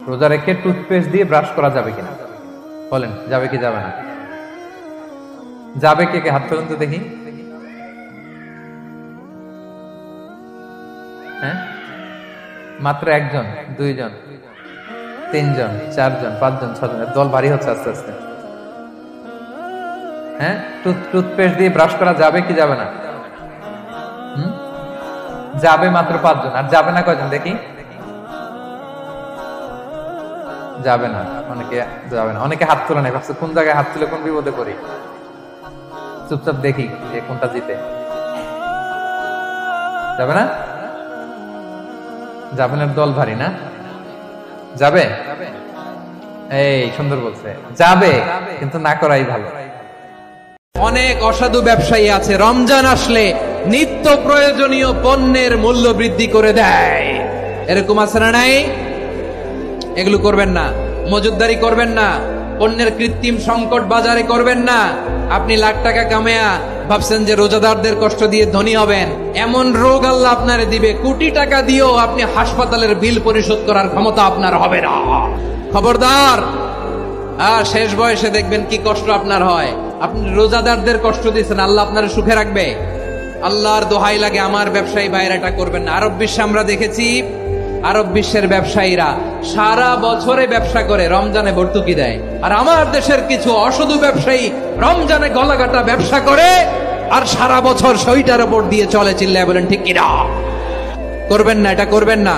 রোজা রেখে টুথপেস্ট দিয়ে ব্রাশ করা যাবে কিনা বলেন, যাবে কি যাবে না? যাবে, কে কে হাত তুলুন তো দেখি। হ্যাঁ, মাত্র একজন, দুইজন, তিনজন, চারজন, পাঁচজন, ছজন, দল ভারী হচ্ছে আস্তে আস্তে। হ্যাঁ, টুথপেস্ট দিয়ে ব্রাশ করা যাবে কি যাবে না? যাবে মাত্র 5 জন। আর যাবে না কয়জন দেখি? যাবে না, অনেকে যাবে না। অনেকে হাত তোলে না, ভাবছে কোন জায়গায় হাত তুলে কোন বিপদে পড়ি। চুপচাপ দেখি যে কোনটা জিতে। যাবে না? যাবে না, দল ভারী না? যাবে? এই সুন্দর বলছে, যাবে, কিন্তু না করাই ভালো। অনেক অসাধু ব্যবসায়ী আছে রমজান আসলে নিত্য প্রয়োজনীয় পণ্যের মূল্য বৃদ্ধি করে দেয়, এরকম আছে না নাই? এগুলো করবেন না, মজুদদারি করবেন না, পণ্যের কৃত্রিম সংকট বাজারে করবেন না। আপনি লাখ টাকা কামায়া ভাবছেন যে রোজাদারদের কষ্ট দিয়ে ধনী হবেন, এমন রোগ আল্লাহ আপনারে দিবে, কোটি টাকা দিয়েও আপনি হাসপাতালের বিল পরিশোধ করার ক্ষমতা আপনার হবে না। খবরদার। আর শেষ বয়সে দেখবেন কি কষ্ট আপনার হয়। আপনি রোজাদারদের কষ্ট দিচ্ছেন, আল্লাহ আপনার সুখে রাখবে? আল্লাহর দোহাই লাগে আমার ব্যবসায়ী ভাইরা এটা করবেন না। আরব বিশ্বে আমরা দেখেছি, আরব বিশ্বের ব্যবসায়ীরা সারা বছরে ব্যবসা করে, রমজানে ভর্তুকি দেয়। আর আমার দেশের কিছু অসাধু ব্যবসায়ী রমজানে গলাকাটা ব্যবসা করে আর সারা বছর সইটার উপর দিয়ে চলে। চিল্লায় বলেন ঠিক কিনা? করবেন না, এটা করবেন না।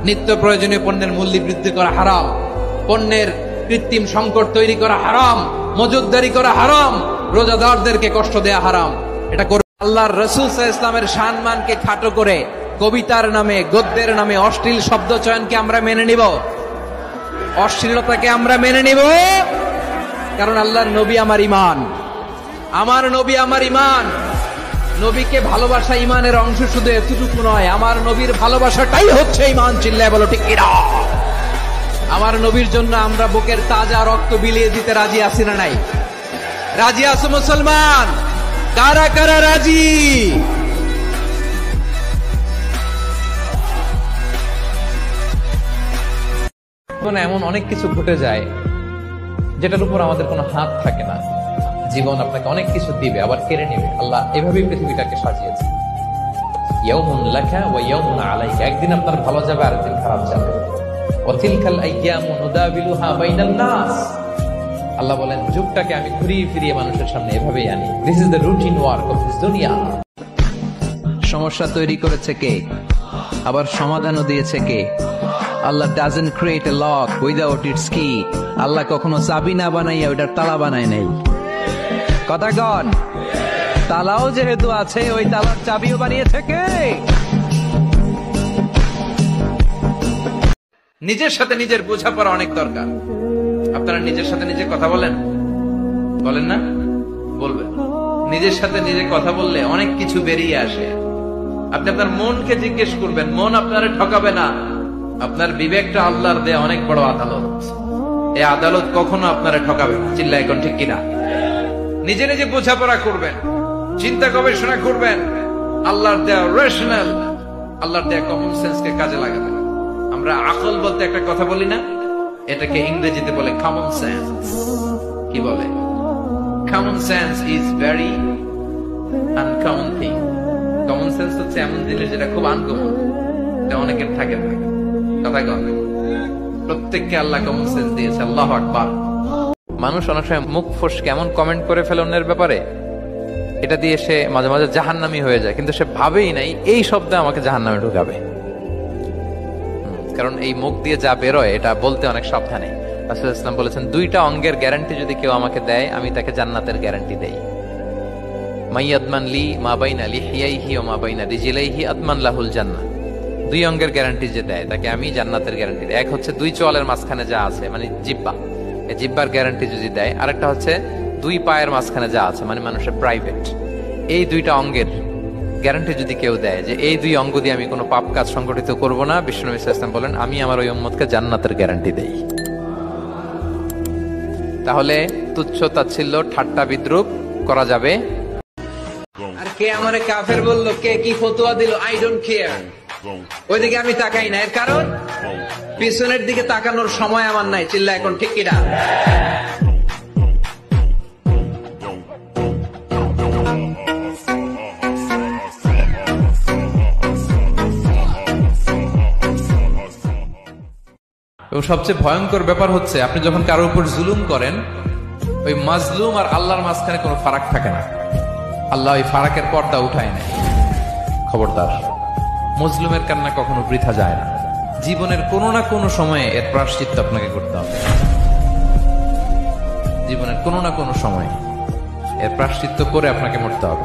নিত্য প্রয়োজনীয় পণ্যের মূল্য বৃদ্ধি করা হারাম, পণ্যের কৃত্রিম সংকট তৈরি করা হারাম, মজুদদারি করা হারাম, রোজাদারদেরকে কষ্ট দেয়া হারাম। এটা করবেন। আল্লাহর রাসূল সাল্লাল্লাহু আলাইহি ওয়াসাল্লামের সম্মানকে খাটো করে কবিতার নামে, গদ্যের নামে অশ্লীল শব্দ চয়নকে আমরা মেনে নিব? অশ্লীলতাকে আমরা মেনে নিব? কারণ আল্লাহর নবী আমার ঈমান, আমার নবী আমার ঈমান। নবীকে ভালোবাসা ঈমানের অংশ শুধু এতটুকু নয়, আমার নবীর ভালোবাসাটাই হচ্ছে ঈমান। চিল্লায় বলো ঠিক কিনা? আমার নবীর জন্য আমরা বুকের তাজা রক্ত বিলিয়ে দিতে রাজি আছি না নাই? রাজি আছো মুসলমান? কারা কারা রাজি? এমন অনেক কিছু ঘটে যায় যেটার উপর আমাদের কোনো হাত থাকে না। জীবন আপনাকে অনেক কিছু দিবে, আবার কেড়ে নেবে। আল্লাহ এভাবেই পৃথিবীটাকে সাজিয়েছে। ইয়াউমুন লাকা ওয়া ইয়াউমুন আলাইকা, একদিন আপনার ভালো যাবে, আরেকদিন খারাপ যাবে। ওয়া তিলকাল আইয়ামু নুদাবিলুহা বাইনান নাস, আল্লাহ বলেন যুগটাকে আমি ঘুরিয়ে ফিরিয়ে মানুষের সামনে এভাবেই আনি। This is the routine work of this দুনিয়া। সমস্যা তৈরি করেছে কে? আবার সমাধানও দিয়েছে কে? আল্লাহ doesn't create a lock without its key. আল্লাহ কখনো চাবি না বানাইয়া ওইটার তালা বানায় নাই। কথা কন? তালাও যেহেতু আছে, ওই তালার চাবিও বানিয়েছে কে? নিজের সাথে নিজের বোঝাপড়া অনেক দরকার। আপনারা নিজের সাথে নিজে কথা বলেন? বলেন না? বলবেন। নিজের সাথে নিজে কথা বললে অনেক কিছু বেরিয়ে আসে। আপনি আপনার মনকে জিজ্ঞেস করবেন, মন আপনারে ঠকাবে না। আপনার বিবেকটা আল্লাহর দেয়া অনেক বড় আদালত, এই আদালত কখনো আপনারে ঠকাবে না। চিল্লায় এখন ঠিক কিনা? নিজে নিজে বোঝাপড়া করবেন, চিন্তা গবেষণা করবেন, আল্লাহর দেয়া রেশনাল, আল্লাহর দেয়া কমন সেন্সকে কাজে লাগাবেন। আমরা আকল বলতে একটা কথা বলি না, এটাকে ইংরেজিতে বলে কমন সেন্স। কি বলে? Common sense is very uncommon thing. Common sense হচ্ছে এমন জিনিস যেটা খুব আনকমন, এটা অনেকের থাকে না। কথা কন? প্রত্যেককে আল্লাহ কমন সেন্স দিয়েছে। আল্লাহু আকবার। মানুষ অনেক সময় মুখ ফসকে কেমন কমেন্ট করে ফেলে অন্যের ব্যাপারে, এটা দিয়ে সে মাঝে মাঝে জাহান্নামী হয়ে যায়, কিন্তু সে ভাবেই নাই এই শব্দে আমাকে জাহান্নামে ঢুকাবে। কারণ এই মুখ দিয়ে যা বেরোয় এটা বলতে অনেক সাবধানে। রাসূলুল্লাহ সাল্লাল্লাহু আলাইহি ওয়াসাল্লাম বলেছেন, 2টা অঙ্গের গ্যারান্টি যদি কেউ আমাকে দেয়, আমি তাকে জান্নাতের গ্যারান্টি দেই। মাইয়াদমান লি মা বাইনা লিহিয়াইহি ওয়া মা বাইনা রিজলাইহি আদমান লাহুল জান্নাহ। 2 অঙ্গের গ্যারান্টি যে দেয় তাকে আমি জান্নাতের গ্যারান্টি দেই। এক হচ্ছে 2 চোয়ালের মাঝখানে যা আছে, মানে জিহ্বা, এই জিহ্বার গ্যারান্টি যদি দেয়। আরেকটা হচ্ছে 2 পায়ের মাঝখানে যা আছে, মানে মানুষের প্রাইভেট। এই 2টা অঙ্গের গ্যারান্টি যদি কেউ দেয় যে এই 2 অঙ্গ দিয়ে আমি কোনো পাপ কাজ সংগঠিত করব না, বিশ্বনবী সাল্লাল্লাহু আলাইহি ওয়াসাল্লাম বলেন আমি আমার ওই উম্মতকে জান্নাতের গ্যারান্টি দেই। তাহলে তুচ্ছ তাচ্ছিল্য ঠাট্টা বিদ্রুপ করা যাবে। আর কে আমারে কাফের বললো, কে কি ফতোয়া দিল, আই ডোন্ট কেয়ার। ওইদিকে আমি তাকাই না, এর কারণ পিছনের দিকে তাকানোর সময় আমার নাই। চিল্লা এখন ঠিক কিনা? এবং সবচেয়ে ভয়ঙ্কর ব্যাপার হচ্ছে আপনি যখন কারোর উপর জুলুম করেন, ওই মাজলুম আর আল্লাহর মাঝখানে কোনো ফারাক থাকে না। আল্লাহ ওই ফারাকের পর্দা উঠায় নেয়। খবরদার, মজলুমের কান্না কখনো বৃথা যায় না। জীবনের কোনো না কোনো সময়ে এর প্রায়শ্চিত্ত আপনাকে করতে হবে। জীবনের কোনো না কোনো সময়ে এর প্রায়শ্চিত্ত করে আপনাকে মরতে হবে।